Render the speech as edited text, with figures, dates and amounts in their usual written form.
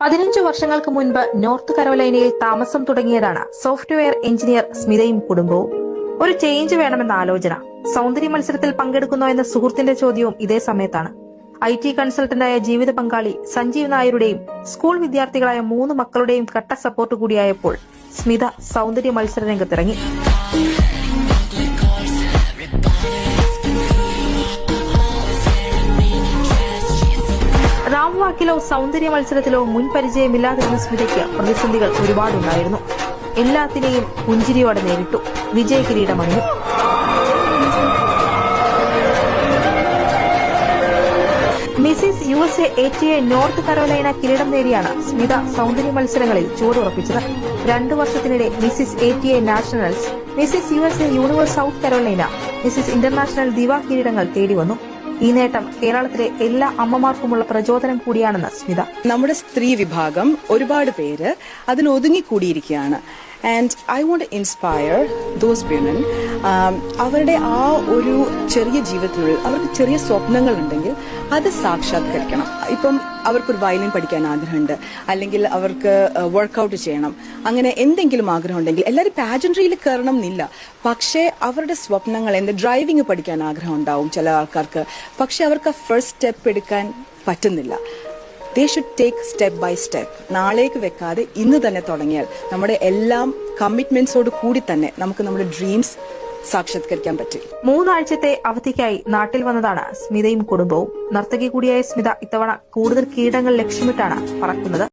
15 വർഷങ്ങൾക്ക് മുൻപ് നോർത്ത് കരോലൈനയിൽ താമസം തുടങ്ങിയതാണ് സോഫ്റ്റ്വെയർ എഞ്ചിനീയർ സ്മിതയും കുടുംബവും. ഒരു ചേഞ്ച് വേണമെന്ന ആലോചന. സൗന്ദര്യ മത്സരത്തിൽ പങ്കെടുക്കുന്നോ എന്ന സുഹൃത്തിന്റെ ചോദ്യവും ഇതേ സമയത്താണ്. IT കൺസൾട്ടന്റായ ജീവിത പങ്കാളി സഞ്ജീവ് നായരുടെയും സ്കൂൾ വിദ്യാർത്ഥികളായ 3 മക്കളുടെയും കട്ട സപ്പോർട്ട് കൂടിയായപ്പോൾ സ്മിത സൗന്ദര്യ മത്സര രംഗത്തിറങ്ങി. റാംവാക്കിലോ സൗന്ദര്യ മത്സരത്തിലോ മുൻ പരിചയമില്ലാതിരുന്ന സ്മിതയ്ക്ക് പ്രതിസന്ധികൾ ഒരുപാടുണ്ടായിരുന്നു. എല്ലാത്തിനെയും പുഞ്ചിരിയോടെ നേരിട്ടു. വിജയ കിരീടമണിഞ്ഞു. Mrs USA ATA North Carolina കിരീടം നേടിയാണ് സ്മിത സൗന്ദര്യ മത്സരങ്ങളിൽ ചുവടുറപ്പിച്ചത്. 2 വർഷത്തിനിടെ Mrs ATA nationals, Mrs USA universe South Carolina, Mrs international diva കിരീടങ്ങൾ തേടിവന്നു. ഈ നേട്ടം കേരളത്തിലെ എല്ലാ അമ്മമാർക്കുമുള്ള പ്രചോദനം കൂടിയാണെന്ന് സ്മിത. നമ്മുടെ സ്ത്രീ വിഭാഗം ഒരുപാട് പേര് അതിൽ ഒതുങ്ങിക്കൂടിയിരിക്കുകയാണ്. And I want inspire those women. അവരുടെ ആ ഒരു ചെറിയ ജീവിതത്തിനുള്ളിൽ അവർക്ക് ചെറിയ സ്വപ്നങ്ങൾ ഉണ്ടെങ്കിൽ അത് സാക്ഷാത്കരിക്കണം. ഇപ്പം അവർക്കൊരു വയലിൻ പഠിക്കാൻ ആഗ്രഹമുണ്ട്, അല്ലെങ്കിൽ അവർക്ക് വർക്കൗട്ട് ചെയ്യണം, അങ്ങനെ എന്തെങ്കിലും ആഗ്രഹം ഉണ്ടെങ്കിൽ എല്ലാവരും പാജൻട്രിയിൽ കയറണം എന്നില്ല. പക്ഷേ അവരുടെ സ്വപ്നങ്ങൾ ഡ്രൈവിംഗ് പഠിക്കാൻ ആഗ്രഹം ഉണ്ടാവും ചില ആൾക്കാർക്ക്, പക്ഷെ അവർക്ക് ഫസ്റ്റ് സ്റ്റെപ്പ് എടുക്കാൻ പറ്റുന്നില്ല. They should take step by step. നാളേക്ക് വെക്കാതെ ഇന്ന് തന്നെ തുടങ്ങിയാൽ നമ്മുടെ എല്ലാം കമ്മിറ്റ്മെന്റ്സോട് കൂടി തന്നെ നമുക്ക് നമ്മുടെ ഡ്രീംസ് സാക്ഷാത്കരിക്കാൻ പറ്റും. 3 ആഴ്ചത്തെ അവധിക്കായി നാട്ടിൽ വന്നതാണ് സ്മിതയും കുടുംബവും. നർത്തകി കൂടിയായ സ്മിത ഇത്തവണ കൂടുതൽ കിരീടങ്ങൾ ലക്ഷ്യമിട്ടാണ് പറക്കുന്നത്.